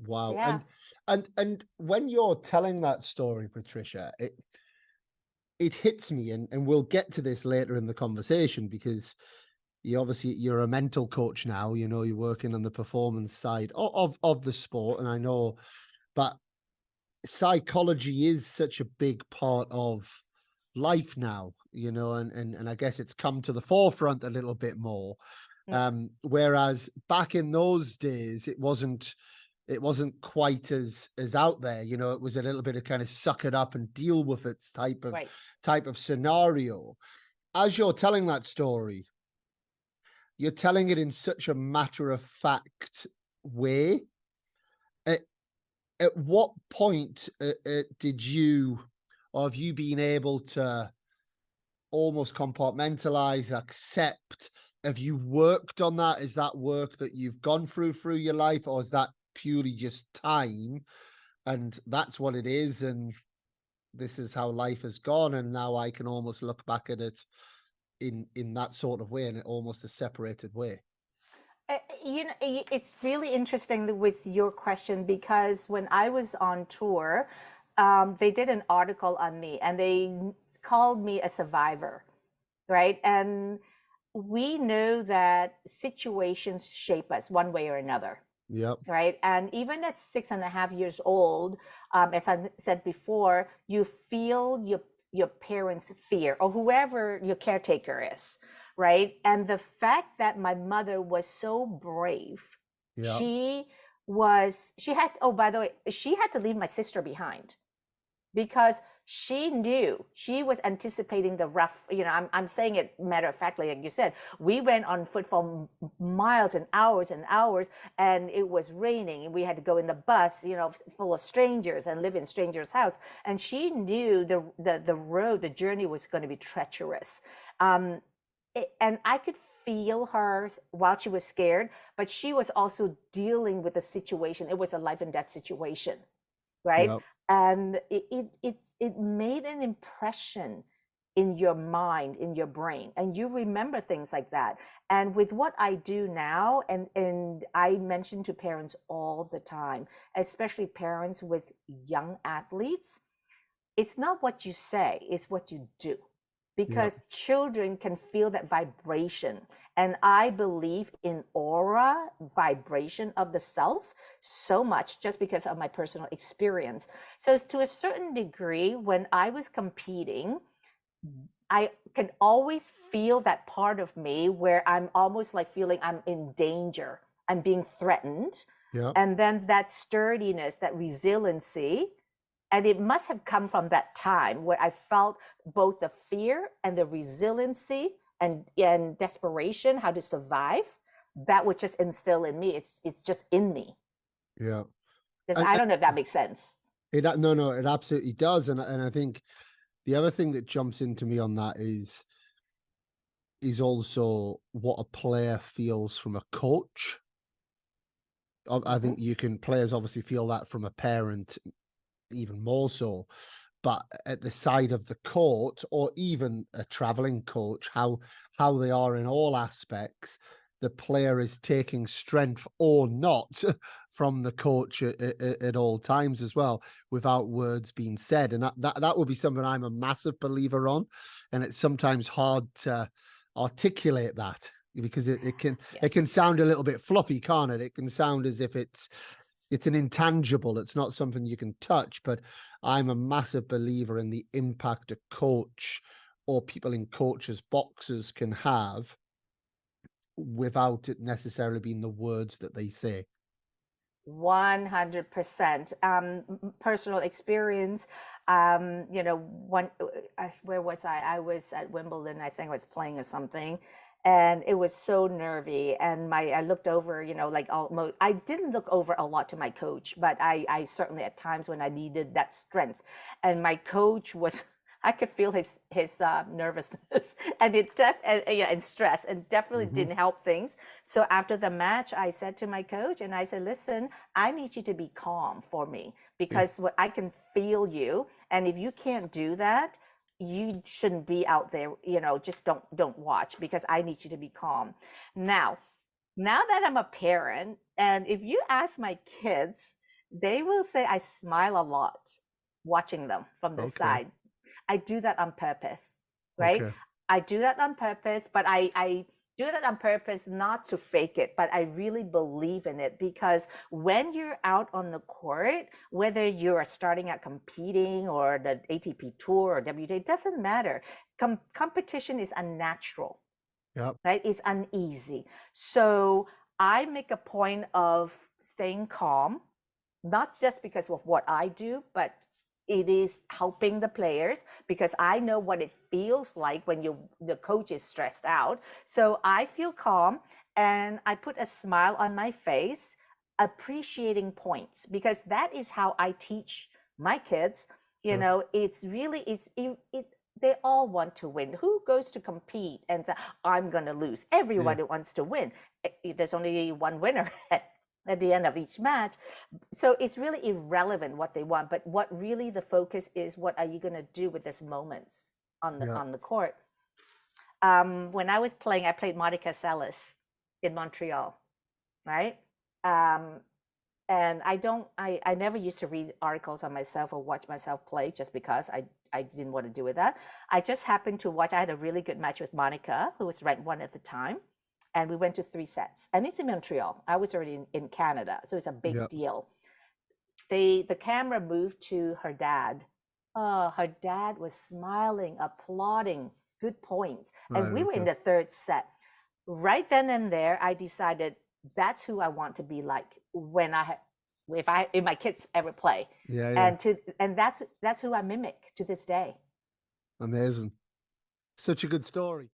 Wow. Yeah. And when you're telling that story, Patricia, it hits me, and we'll get to this later in the conversation because you're a mental coach now, you're working on the performance side of the sport, and I know, but psychology is such a big part of life now, and I guess it's come to the forefront a little bit more. Mm. Whereas back in those days, it wasn't quite as out there. It was a little bit of kind of suck it up and deal with it Right. type of scenario. As you're telling that story, you're telling it in such a matter of fact way. At, at what point did you, or have you been able to almost compartmentalize, accept? Have you worked on that? Is that work that you've gone through your life, or is that purely just time? And that's what it is. And this is how life has gone. And now I can almost look back at it in that sort of way, in almost a separated way. It's really interesting with your question because when I was on tour, they did an article on me and they called me a survivor, right? And we know that situations shape us one way or another, Yep. right? And even at 6.5 years old, as I said before, you feel your parents' fear or whoever your caretaker is, right? And the fact that my mother was so brave, Yep. she had, oh, by the way, she had to leave my sister behind because she knew, she was anticipating the rough, I'm saying it matter of factly, like you said, we went on foot for miles and hours, and it was raining and we had to go in the bus, full of strangers and live in strangers' house. And she knew the road, the journey was going to be treacherous. And I could feel her while she was scared, but she was also dealing with the situation. It was a life and death situation, right? Yep. And it made an impression in your mind, in your brain, and you remember things like that. And with what I do now, and I mention to parents all the time, especially parents with young athletes, it's not what you say, it's what you do, Yep. because children can feel that vibration. And I believe in aura vibration of the self so much just because of my personal experience. So to a certain degree, when I was competing, I can always feel that part of me where I'm almost like feeling I'm in danger, I'm being threatened. Yep. And then that sturdiness, that resiliency, and it must have come from that time where I felt both the fear and the resiliency and desperation, how to survive. That would just instill in me. It's just in me. Yeah. Because And, I don't know if that makes sense. no, it absolutely does. And I think the other thing that jumps into me on that is also what a player feels from a coach. I Mm-hmm. think players obviously feel that from a parent even more so, but at the side of the court, or even a traveling coach, how they are in all aspects, the player is taking strength or not from the coach at all times as well, without words being said. And that would be something I'm a massive believer on, and it's sometimes hard to articulate that because it Yes. can sound a little bit fluffy, can't it? It can sound as if it's an intangible. It's not something you can touch. But I'm a massive believer in the impact a coach or people in coaches' boxes can have without it necessarily being the words that they say. 100%. Personal experience. One, where was I? I was at Wimbledon. I think I was playing or something, and it was so nervy. And I looked over, like almost. I didn't look over a lot to my coach, but I certainly at times when I needed that strength, and my coach was. I could feel his nervousness and stress, and definitely Mm-hmm. didn't help things. So after the match, I said to my coach, and I said, "Listen, I need you to be calm for me Yeah. because I can feel you, and if you can't do that, you shouldn't be out there. Just don't watch because I need you to be calm." Now, now that I'm a parent, and if you ask my kids, They will say I smile a lot watching them from the Okay. side. I do that on purpose, right? Okay. I do that on purpose, but I do that on purpose not to fake it, but I really believe in it because when you're out on the court, whether you're starting out competing or the ATP Tour or WTA, it doesn't matter. Competition is unnatural, Yep. right? It's uneasy. So I make a point of staying calm, not just because of what I do, but it is helping the players because I know what it feels like when the coach is stressed out. So I feel calm and I put a smile on my face, appreciating points because that is how I teach my kids. You Yep. know, it's really they all want to win. Who goes to compete and say, I'm going to lose? Yeah. Everybody wants to win. There's only one winner at the end of each match. So it's really irrelevant what they want, but what really the focus is, what are you going to do with these moments on Yeah. the court? When I was playing, I played Monica Seles in Montreal, right? Um, and I never used to read articles on myself or watch myself play just because I didn't want to do with that. I just happened to watch. I had a really good match with Monica, who was ranked 1 at the time, and we went to 3 sets. And it's in Montreal. I was already in Canada, so it's a big Yeah. deal. The camera moved to her dad. Oh, her dad was smiling, applauding, good points. And Right. we were in Okay. the 3rd set. Right then and there, I decided that's who I want to be like when if my kids ever play. Yeah. Yeah. And that's who I mimic to this day. Amazing. Such a good story.